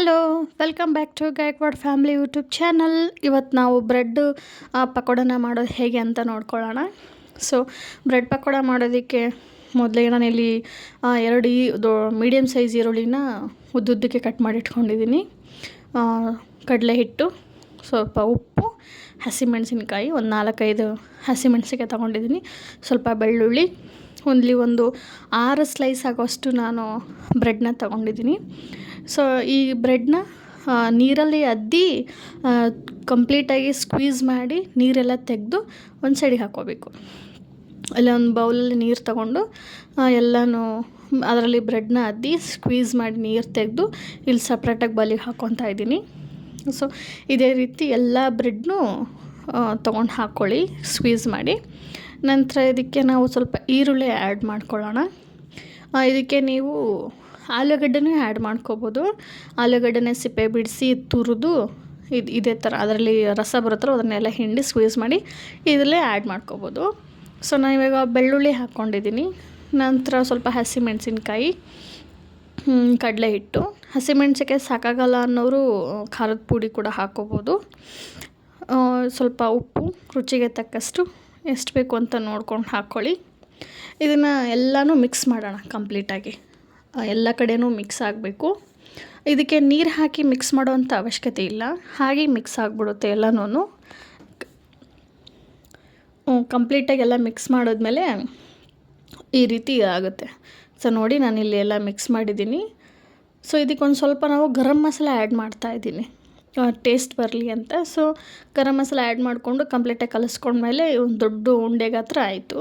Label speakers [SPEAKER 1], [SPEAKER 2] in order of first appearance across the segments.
[SPEAKER 1] Hello, welcome back to Gaikwad family YouTube channel. ಇವತ್ತು ನಾವು bread ಪಕೋಡನ ಮಾಡೋದು ಹೇಗೆ ಅಂತ ನೋಡ್ಕೊಳ್ಳೋಣ. ಸೊ ಬ್ರೆಡ್ ಪಕೋಡ ಮಾಡೋದಕ್ಕೆ ಮೊದಲಿಗೆ ನಾನಿಲ್ಲಿ ಎರಡು ಮೀಡಿಯಮ್ ಸೈಜ್ ಈರುಳ್ಳಿನ ಉದ್ದುದ್ದಕ್ಕೆ ಕಟ್ ಮಾಡಿ ಇಟ್ಕೊಂಡಿದ್ದೀನಿ. ಕಡಲೆ ಹಿಟ್ಟು, ಸ್ವಲ್ಪ ಉಪ್ಪು, ಹಸಿಮೆಣಸಿನ್ಕಾಯಿ, ಒಂದು 4-5 ಹಸಿಮೆಣಸಿನ್ಕಾಯಿ ತೊಗೊಂಡಿದ್ದೀನಿ, ಸ್ವಲ್ಪ ಬೆಳ್ಳುಳ್ಳಿ, ಒಂದು 6 ಸ್ಲೈಸ್ ಆಗೋಷ್ಟು ನಾನು ಬ್ರೆಡ್ನ ತೊಗೊಂಡಿದ್ದೀನಿ. ಸೊ ಈ ಬ್ರೆಡ್ನ ನೀರಲ್ಲಿ ಅದ್ದಿ ಕಂಪ್ಲೀಟಾಗಿ ಸ್ಕ್ವೀಸ್ ಮಾಡಿ ನೀರೆಲ್ಲ ತೆಗೆದು ಒಂದು ಸೈಡಿಗೆ ಹಾಕ್ಕೋಬೇಕು. ಇಲ್ಲ ಒಂದು ಬೌಲಲ್ಲಿ ನೀರು ತಗೊಂಡು ಎಲ್ಲನೂ ಅದರಲ್ಲಿ ಬ್ರೆಡ್ನ ಅದ್ದಿ ಸ್ಕ್ವೀಸ್ ಮಾಡಿ ನೀರು ತೆಗೆದು ಇಲ್ಲಿ ಸಪ್ರೇಟಾಗಿ ಬಲಿಗೆ ಹಾಕ್ಕೊತಾ ಇದ್ದೀನಿ. ಸೊ ಇದೇ ರೀತಿ ಎಲ್ಲ ಬ್ರೆಡ್ನೂ ತೊಗೊಂಡು ಹಾಕ್ಕೊಳ್ಳಿ ಸ್ಕ್ವೀಸ್ ಮಾಡಿ. ನಂತರ ಇದಕ್ಕೆ ನಾವು ಸ್ವಲ್ಪ ಈರುಳ್ಳಿ ಆ್ಯಡ್ ಮಾಡ್ಕೊಳ್ಳೋಣ. ಇದಕ್ಕೆ ನೀವು ಆಲೂಗಡ್ಡೆನೂ ಆ್ಯಡ್ ಮಾಡ್ಕೋಬೋದು. ಆಲೂಗಡ್ಡೆನೇ ಸಿಪ್ಪೆ ಬಿಡಿಸಿ ತುರಿದು ಇದೇ ಥರ ಅದರಲ್ಲಿ ರಸ ಬರುತ್ತಲ್ಲ ಅದನ್ನೆಲ್ಲ ಹಿಂಡಿ ಸ್ಕ್ವೀಸ್ ಮಾಡಿ ಇದರಲ್ಲೇ ಆ್ಯಡ್ ಮಾಡ್ಕೋಬೋದು. ಸೊ ನಾನು ಇವಾಗ ಬೆಳ್ಳುಳ್ಳಿ ಹಾಕ್ಕೊಂಡಿದ್ದೀನಿ. ನಂತರ ಸ್ವಲ್ಪ ಹಸಿಮೆಣಸಿನ್ಕಾಯಿ, ಕಡಲೆ ಹಿಟ್ಟು, ಹಸಿಮೆಣ್ಸಿನ್ಕಾಯಿ ಸಾಕಾಗಲ್ಲ ಅನ್ನೋರು ಖಾರದ ಪುಡಿ ಕೂಡ ಹಾಕ್ಕೋಬೋದು. ಸ್ವಲ್ಪ ಉಪ್ಪು, ರುಚಿಗೆ ತಕ್ಕಷ್ಟು ಎಷ್ಟು ಬೇಕು ಅಂತ ನೋಡ್ಕೊಂಡು ಹಾಕ್ಕೊಳ್ಳಿ. ಇದನ್ನು ಎಲ್ಲನೂ ಮಿಕ್ಸ್ ಮಾಡೋಣ ಕಂಪ್ಲೀಟಾಗಿ, ಎಲ್ಲ ಕಡೆನೂ ಮಿಕ್ಸ್ ಆಗಬೇಕು. ಇದಕ್ಕೆ ನೀರು ಹಾಕಿ ಮಿಕ್ಸ್ ಮಾಡೋವಂಥ ಅವಶ್ಯಕತೆ ಇಲ್ಲ, ಹಾಗೆ ಮಿಕ್ಸ್ ಆಗಿಬಿಡುತ್ತೆ ಎಲ್ಲನೂ. ಕಂಪ್ಲೀಟಾಗಿ ಎಲ್ಲ ಮಿಕ್ಸ್ ಮಾಡಿದ್ಮೇಲೆ ಈ ರೀತಿ ಆಗುತ್ತೆ. ಸೊ ನೋಡಿ ನಾನಿಲ್ಲಿ ಎಲ್ಲ ಮಿಕ್ಸ್ ಮಾಡಿದ್ದೀನಿ. ಸೊ ಇದಕ್ಕೊಂದು ಸ್ವಲ್ಪ ನಾವು ಗರಂ ಮಸಾಲ ಆ್ಯಡ್ ಮಾಡ್ತಾಯಿದ್ದೀನಿ ಟೇಸ್ಟ್ ಬರಲಿ ಅಂತ. ಸೊ ಗರಂ ಮಸಾಲ ಆ್ಯಡ್ ಮಾಡಿಕೊಂಡು ಕಂಪ್ಲೀಟಾಗಿ ಕಲಿಸ್ಕೊಂಡ್ಮೇಲೆ ಒಂದು ದೊಡ್ಡ ಉಂಡೆ ಗಾತ್ರ ಆಯಿತು.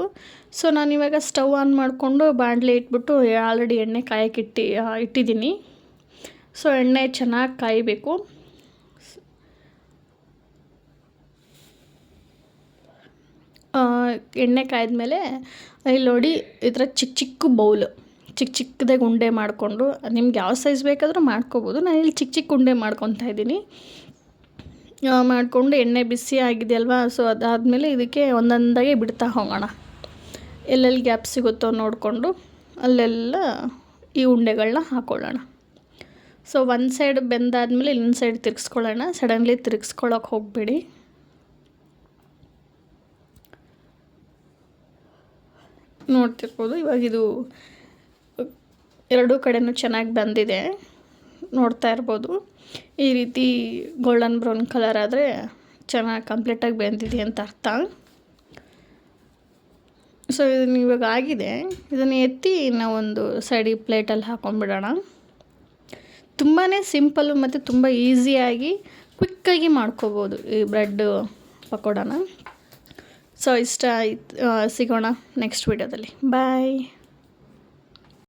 [SPEAKER 1] ಸೊ ನಾನಿವಾಗ ಸ್ಟವ್ ಆನ್ ಮಾಡಿಕೊಂಡು ಬಾಣಲೆ ಇಟ್ಬಿಟ್ಟು ಆಲ್ರೆಡಿ ಎಣ್ಣೆ ಕಾಯಕ್ಕೆ ಇಟ್ಟಿದ್ದೀನಿ. ಸೊ ಎಣ್ಣೆ ಚೆನ್ನಾಗಿ ಕಾಯಬೇಕು. ಎಣ್ಣೆ ಕಾಯ್ದ್ಮೇಲೆ ಇಲ್ಲಿ ನೋಡಿ ಈ ಥರ ಚಿಕ್ಕ ಬೌಲ್ ಚಿಕ್ಕದಾಗಿ ಉಂಡೆ ಮಾಡಿಕೊಂಡು, ನಿಮ್ಗೆ ಯಾವ ಸೈಜ್ ಬೇಕಾದರೂ ಮಾಡ್ಕೋಬೋದು. ನಾನಿಲ್ಲಿ ಚಿಕ್ಕ ಉಂಡೆ ಮಾಡ್ಕೊತಾ ಇದ್ದೀನಿ. ಮಾಡಿಕೊಂಡು ಎಣ್ಣೆ ಬಿಸಿ ಆಗಿದೆ ಅಲ್ವಾ, ಸೊ ಅದಾದಮೇಲೆ ಇದಕ್ಕೆ ಒಂದೊಂದಾಗೆ ಬಿಡ್ತಾ ಹೋಗೋಣ. ಎಲ್ಲೆಲ್ಲಿ ಗ್ಯಾಪ್ ಸಿಗುತ್ತೋ ನೋಡಿಕೊಂಡು ಅಲ್ಲೆಲ್ಲ ಈ ಉಂಡೆಗಳನ್ನ ಹಾಕ್ಕೊಳ್ಳೋಣ. ಸೊ ಒಂದು ಸೈಡ್ ಬೆಂದಾದಮೇಲೆ ಇನ್ನೊಂದು ಸೈಡ್ ತಿರ್ಗಿಸ್ಕೊಳ್ಳೋಣ. ಸಡನ್ಲಿ ತಿರ್ಗಿಸ್ಕೊಳ್ಳೋಕೆ ಹೋಗಬೇಡಿ. ನೋಡ್ತಿರ್ಬೋದು ಇವಾಗ ಇದು ಎರಡೂ ಕಡೆನೂ ಚೆನ್ನಾಗಿ ಬಂದಿದೆ, ನೋಡ್ತಾ ಇರ್ಬೋದು. ಈ ರೀತಿ ಗೋಲ್ಡನ್ ಬ್ರೌನ್ ಕಲರ್ ಆದರೆ ಚೆನ್ನಾಗಿ ಕಂಪ್ಲೀಟಾಗಿ ಬೆಂದಿದೆ ಅಂತ ಅರ್ಥ. ಸೊ ಇದನ್ನು ಇವಾಗ ಆಗಿದೆ. ಇದನ್ನು ಎತ್ತಿ ನಾವೊಂದು ಸೈಡಿಗೆ ಪ್ಲೇಟಲ್ಲಿ ಹಾಕೊಂಡ್ಬಿಡೋಣ. ತುಂಬಾ ಸಿಂಪಲ್ಲು ಮತ್ತು ತುಂಬ ಈಸಿಯಾಗಿ ಕ್ವಿಕ್ಕಾಗಿ ಮಾಡ್ಕೋಬೋದು ಈ ಬ್ರೆಡ್ ಪಕೋಡನ. ಸೊ ಇಷ್ಟ ಆಯ್ತು. ಸಿಗೋಣ ನೆಕ್ಸ್ಟ್ ವಿಡಿಯೋದಲ್ಲಿ. ಬಾಯ್.